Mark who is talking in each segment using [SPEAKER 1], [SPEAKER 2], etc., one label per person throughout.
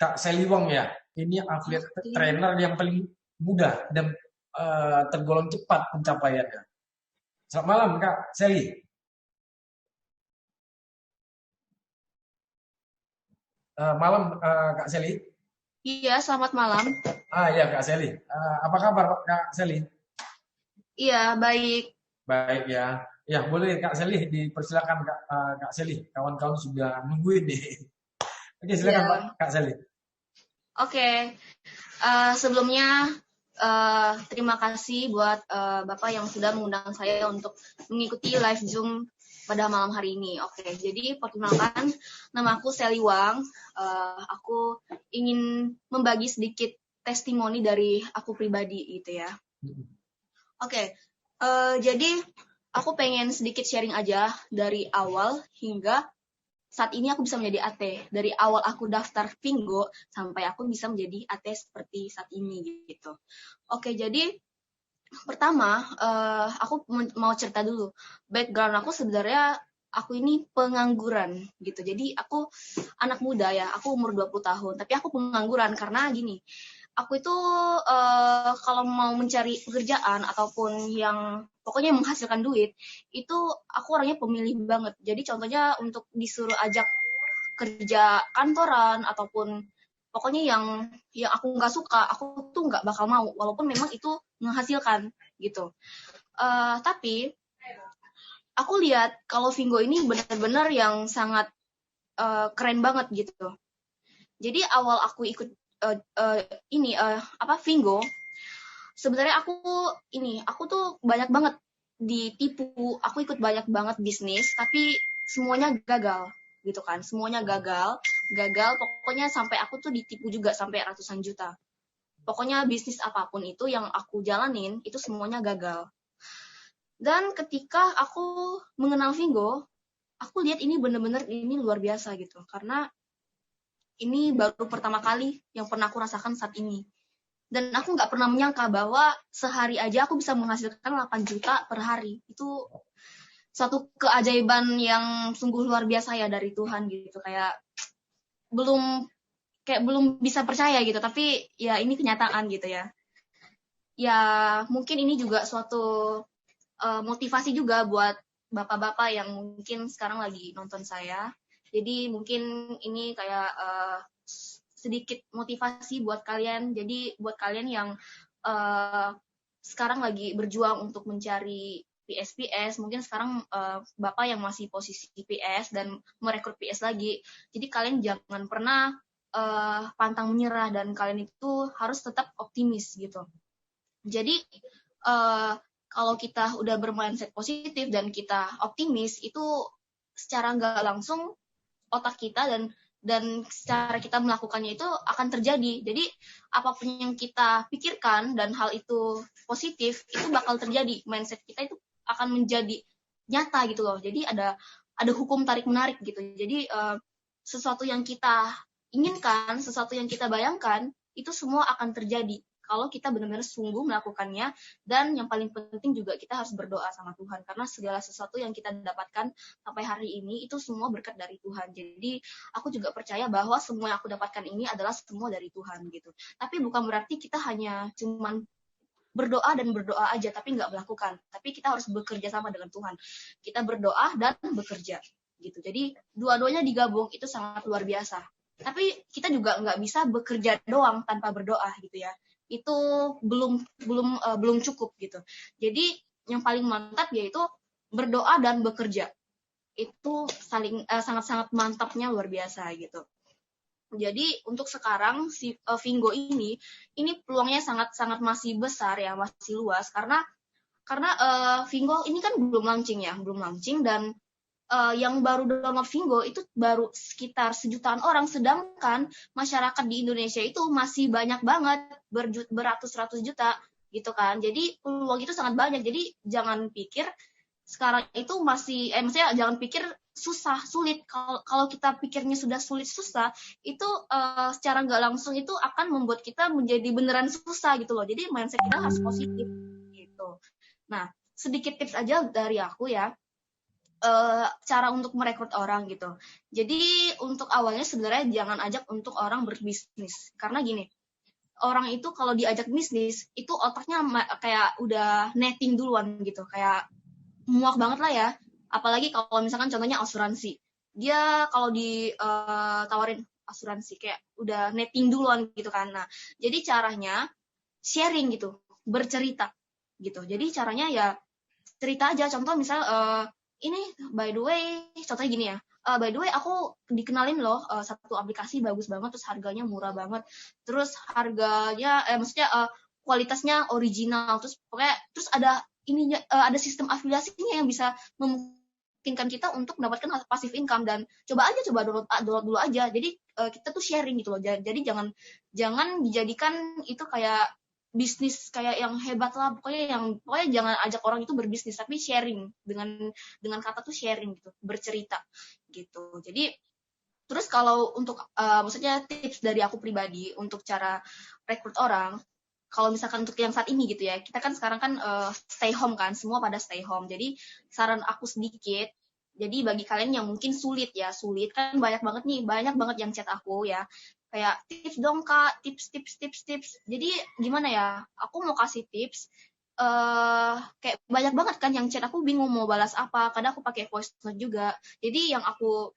[SPEAKER 1] Kak Sally Wong ya. Ini affiliate trainer yang paling mudah dan tergolong cepat pencapaiannya. Selamat malam Kak Sally. Malam Kak Sally.
[SPEAKER 2] Iya, selamat malam.
[SPEAKER 1] Ya Kak Sally. Apa kabar Kak Sally?
[SPEAKER 2] Iya, baik.
[SPEAKER 1] Baik ya. Ya boleh Kak Sally dipersilakan Kak Sally. Kawan-kawan sudah nungguin nih. Oke silakan Pak
[SPEAKER 2] Iya.
[SPEAKER 1] Kak Sally.
[SPEAKER 2] Oke. Sebelumnya terima kasih buat Bapak yang sudah mengundang saya untuk mengikuti live Zoom pada malam hari ini. Oke, jadi perkenalkan, nama aku Sally Wang. Aku ingin membagi sedikit testimoni dari aku pribadi gitu ya. Oke, jadi aku pengen sedikit sharing aja dari awal hingga saat ini aku bisa menjadi AT. Dari awal aku daftar Vingo sampai aku bisa menjadi AT seperti saat ini gitu. Oke, jadi pertama aku mau cerita dulu. Background aku sebenarnya aku ini pengangguran gitu. Jadi aku anak muda ya, aku umur 20 tahun, tapi aku pengangguran karena gini. Aku itu kalau mau mencari pekerjaan ataupun yang pokoknya menghasilkan duit, itu aku orangnya pemilih banget. Jadi contohnya untuk disuruh ajak kerja kantoran ataupun pokoknya yang aku nggak suka, aku tuh nggak bakal mau, walaupun memang itu menghasilkan gitu. Tapi aku lihat kalau Vingo ini benar-benar yang sangat keren banget gitu. Jadi awal aku ikut Vingo, sebenarnya aku tuh banyak banget ditipu. Aku ikut banyak banget bisnis, tapi semuanya gagal gitu kan. Semuanya gagal. Pokoknya sampai aku tuh ditipu juga sampai ratusan juta. Pokoknya bisnis apapun itu yang aku jalanin itu semuanya gagal. Dan ketika aku mengenal Vingo, aku lihat ini bener-bener ini luar biasa gitu. Karena ini baru pertama kali yang pernah aku rasakan saat ini. Dan aku nggak pernah menyangka bahwa sehari aja aku bisa menghasilkan 8 juta per hari. Itu suatu keajaiban yang sungguh luar biasa ya dari Tuhan gitu. Belum belum bisa percaya gitu, tapi ya ini kenyataan gitu ya. Ya mungkin ini juga suatu motivasi juga buat bapak-bapak yang mungkin sekarang lagi nonton saya. Jadi mungkin ini kayak sedikit motivasi buat kalian. Jadi buat kalian yang sekarang lagi berjuang untuk mencari PS, mungkin sekarang Bapak yang masih posisi PS dan merekrut PS lagi. Jadi kalian jangan pernah pantang menyerah dan kalian itu harus tetap optimis gitu. Jadi kalau kita udah bermindset positif dan kita optimis, itu secara nggak langsung otak kita dan secara kita melakukannya itu akan terjadi. Jadi apapun yang kita pikirkan dan hal itu positif, itu bakal terjadi. Mindset kita itu akan menjadi nyata gitu loh. Jadi ada hukum tarik menarik gitu. Jadi sesuatu yang kita inginkan, sesuatu yang kita bayangkan, itu semua akan terjadi kalau kita benar-benar sungguh melakukannya. Dan yang paling penting juga kita harus berdoa sama Tuhan, karena segala sesuatu yang kita dapatkan sampai hari ini itu semua berkat dari Tuhan. Jadi aku juga percaya bahwa semua yang aku dapatkan ini adalah semua dari Tuhan gitu. Tapi bukan berarti kita hanya cuman berdoa dan berdoa aja tapi nggak melakukan. Tapi kita harus bekerja sama dengan Tuhan. Kita berdoa dan bekerja gitu. Jadi dua-duanya digabung itu sangat luar biasa. Tapi kita juga nggak bisa bekerja doang tanpa berdoa gitu ya. Itu belum cukup gitu. Jadi yang paling mantap yaitu berdoa dan bekerja. Itu sangat-sangat mantapnya luar biasa gitu. Jadi untuk sekarang si Vingo ini peluangnya sangat-sangat masih besar ya, masih luas karena Vingo ini kan belum launching dan yang baru download Vingo itu baru sekitar 1 jutaan orang, sedangkan masyarakat di Indonesia itu masih banyak banget, beratus-ratus juta gitu kan. Jadi peluang itu sangat banyak. Jadi jangan pikir sekarang itu maksudnya jangan pikir sulit. Kalau kita pikirnya sudah sulit susah, itu secara nggak langsung itu akan membuat kita menjadi beneran susah gitu loh. Jadi mindset kita harus positif gitu. Nah, sedikit tips aja dari aku ya. cara untuk merekrut orang gitu. Jadi untuk awalnya sebenarnya jangan ajak untuk orang berbisnis, karena gini, orang itu kalau diajak bisnis itu otaknya kayak udah netting duluan gitu, kayak muak banget lah ya. Apalagi kalau misalkan contohnya asuransi, dia kalau ditawarin asuransi kayak udah netting duluan gitu kan. Nah, jadi caranya sharing gitu, bercerita gitu. Jadi caranya ya cerita aja, contoh misal ini by the way, contohnya gini ya, by the way aku dikenalin loh satu aplikasi bagus banget, terus harganya murah banget, terus harganya maksudnya kualitasnya original, terus pokoknya terus ada ininya, ada sistem afiliasinya yang bisa memungkinkan kita untuk mendapatkan passive income, dan coba download dulu aja. Jadi kita tuh sharing gitu loh. Jadi jangan dijadikan itu kayak bisnis kayak yang hebat lah, pokoknya jangan ajak orang itu berbisnis, tapi sharing, dengan kata tuh sharing gitu, bercerita gitu. Jadi terus kalau untuk maksudnya tips dari aku pribadi untuk cara rekrut orang, kalau misalkan untuk yang saat ini gitu ya, kita kan sekarang kan stay home kan, semua pada stay home. Jadi saran aku sedikit, jadi bagi kalian yang mungkin sulit kan, banyak banget yang chat aku ya, kayak tips dong kak, tips. Jadi gimana ya, aku mau kasih tips, kayak banyak banget kan yang chat aku, bingung mau balas apa, kadang aku pakai voice note juga. Jadi yang aku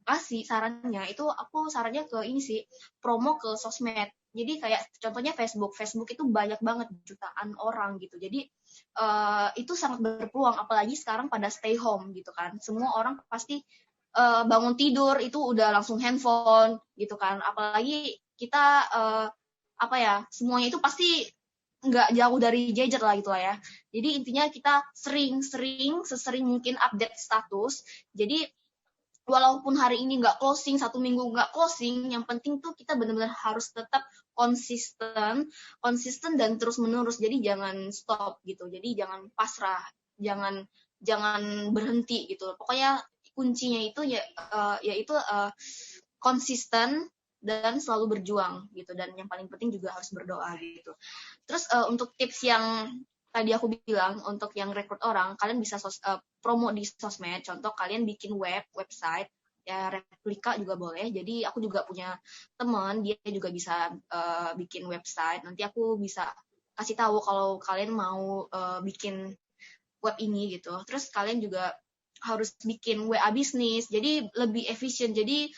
[SPEAKER 2] kasih sarannya itu, aku sarannya ke ini sih, promo ke sosmed. Jadi kayak contohnya Facebook itu banyak banget, jutaan orang gitu. Jadi itu sangat berpeluang, apalagi sekarang pada stay home gitu kan. Semua orang pasti bangun tidur itu udah langsung handphone gitu kan. Apalagi kita apa ya, semuanya itu pasti nggak jauh dari gadget lah gitu lah ya. Jadi intinya kita sesering mungkin update status. Jadi walaupun hari ini nggak closing, 1 minggu nggak closing, yang penting tuh kita benar-benar harus tetap konsisten dan terus menerus. Jadi jangan stop gitu. Jadi jangan pasrah, jangan jangan berhenti gitu. Pokoknya kuncinya itu yaitu konsisten dan selalu berjuang gitu. Dan yang paling penting juga harus berdoa gitu. Terus untuk tips yang tadi aku bilang, untuk yang rekrut orang, kalian bisa promo di sosmed. Contoh kalian bikin website, ya replika juga boleh. Jadi aku juga punya teman, dia juga bisa bikin website. Nanti aku bisa kasih tahu kalau kalian mau bikin web ini gitu. Terus kalian juga harus bikin WA bisnis, jadi lebih efisien. Jadi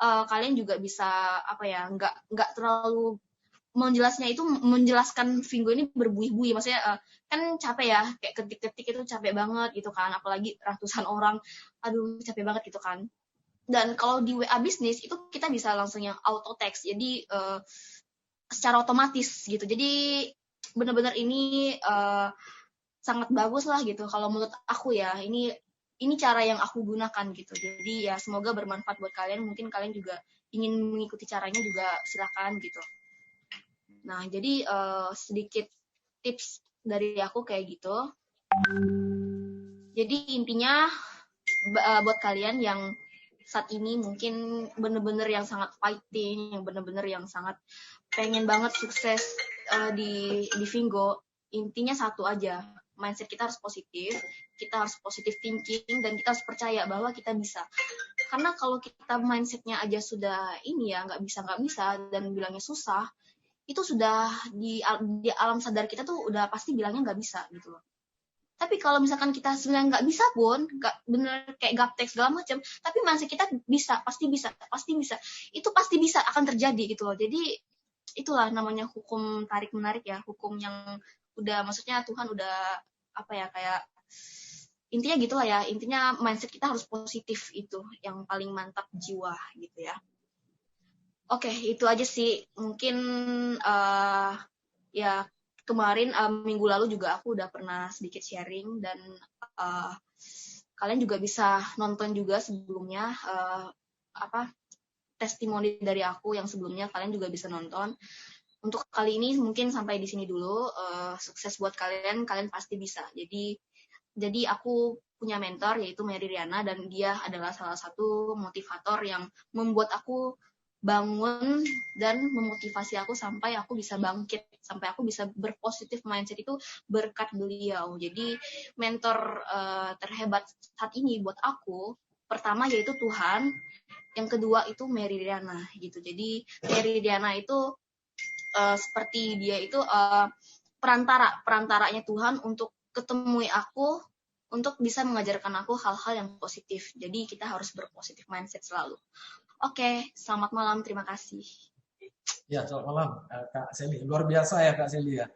[SPEAKER 2] kalian juga bisa apa ya, nggak terlalu menjelaskan Vingo ini berbuih-buih, maksudnya kan capek ya, kayak ketik-ketik itu capek banget gitu kan, apalagi ratusan orang, aduh capek banget gitu kan. Dan kalau di WA bisnis itu kita bisa langsung yang auto text, jadi secara otomatis gitu. Jadi benar-benar ini sangat bagus lah gitu kalau menurut aku ya. Ini cara yang aku gunakan gitu. Jadi ya semoga bermanfaat buat kalian. Mungkin kalian juga ingin mengikuti caranya juga silakan gitu. Nah, jadi sedikit tips dari aku kayak gitu. Jadi intinya buat kalian yang saat ini mungkin bener-bener yang sangat fighting, yang bener-bener yang sangat pengen banget sukses di Vingo, intinya satu aja, mindset kita harus positif, kita harus positive thinking, dan kita harus percaya bahwa kita bisa. Karena kalau kita mindsetnya aja sudah ini ya, nggak bisa, dan bilangnya susah, itu sudah di alam sadar kita tuh udah pasti bilangnya nggak bisa gitu loh. Tapi kalau misalkan kita sebenarnya nggak bisa pun, nggak bener kayak gaptek segala macam, tapi mindset kita bisa, pasti bisa, itu pasti bisa akan terjadi gitu loh. Jadi itulah namanya hukum tarik menarik ya, hukum yang udah, maksudnya Tuhan udah apa ya, kayak intinya gitulah ya, intinya mindset kita harus positif, itu yang paling mantap jiwa gitu ya. Oke, itu aja sih mungkin ya. Kemarin minggu lalu juga aku udah pernah sedikit sharing, dan kalian juga bisa nonton juga sebelumnya testimoni dari aku yang sebelumnya, kalian juga bisa nonton. Untuk kali ini mungkin sampai di sini dulu. Sukses buat kalian pasti bisa. Jadi aku punya mentor yaitu Mary Riana, dan dia adalah salah satu motivator yang membuat aku bangun dan memotivasi aku sampai aku bisa bangkit, sampai aku bisa berpositif mindset itu berkat beliau. Jadi mentor terhebat saat ini buat aku, pertama yaitu Tuhan, yang kedua itu Meridiana gitu. Jadi Meridiana itu seperti dia itu perantaranya Tuhan untuk ketemui aku, untuk bisa mengajarkan aku hal-hal yang positif. Jadi kita harus berpositif mindset selalu. Oke, selamat malam, terima kasih.
[SPEAKER 1] Ya, selamat malam Kak Seli. Luar biasa ya Kak Seli ya.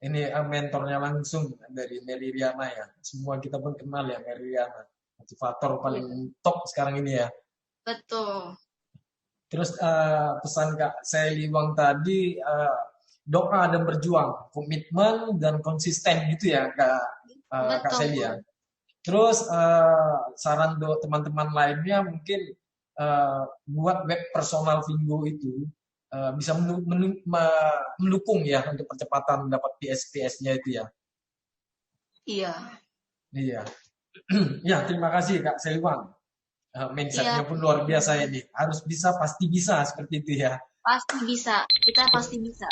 [SPEAKER 1] Ini mentornya langsung dari Meridiana ya. Semua kita pun kenal ya Meridiana. Motivator
[SPEAKER 2] Iya,
[SPEAKER 1] paling top sekarang ini ya.
[SPEAKER 2] betul.
[SPEAKER 1] Terus pesan Kak Seli Wang tadi, doa dan berjuang, komitmen dan konsisten gitu ya Kak
[SPEAKER 2] Betul.
[SPEAKER 1] Seli ya. Terus saran untuk teman-teman lainnya mungkin buat web personal Vingo itu bisa mendukung ya untuk percepatan mendapat PS-PS-nya itu ya.
[SPEAKER 2] Iya.
[SPEAKER 1] Iya. Ya, terima kasih Kak Seliwan.
[SPEAKER 2] Iya,
[SPEAKER 1] Mindsetnya pun luar biasa ini. Harus bisa, pasti bisa seperti itu ya.
[SPEAKER 2] pasti bisa. Kita pasti bisa.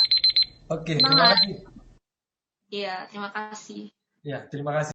[SPEAKER 1] Oke, terima
[SPEAKER 2] Semangat.
[SPEAKER 1] kasih.
[SPEAKER 2] Iya, terima kasih.
[SPEAKER 1] Ya, terima kasih.